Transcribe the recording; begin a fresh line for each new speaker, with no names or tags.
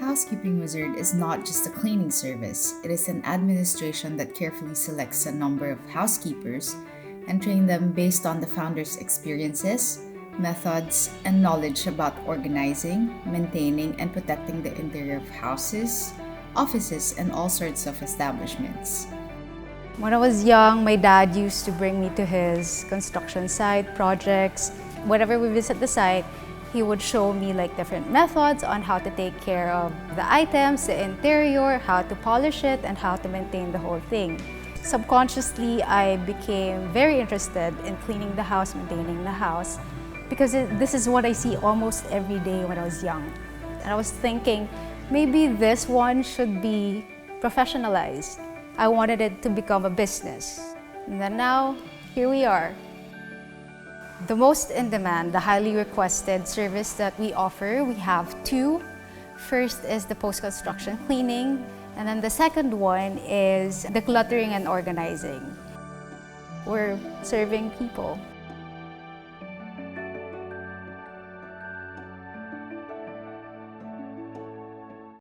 Housekeeping Wizard is not just a cleaning service, it is an administration that carefully selects a number of housekeepers and train them based on the founder's experiences, methods, and knowledge about organizing, maintaining, and protecting the interior of houses, offices, and all sorts of establishments.
When I was young, my dad used to bring me to his construction site projects. Whenever we visit the site, he would show me different methods on how to take care of the items, the interior, how to polish it, and how to maintain the whole thing. Subconsciously, I became very interested in cleaning the house, maintaining the house, because this is what I see almost every day when I was young. And I was thinking, maybe this one should be professionalized. I wanted it to become a business. And then now, here we are. The most in demand, the highly requested service that we offer, we have two. First is the post-construction cleaning, and then the second one is decluttering and organizing. We're serving people.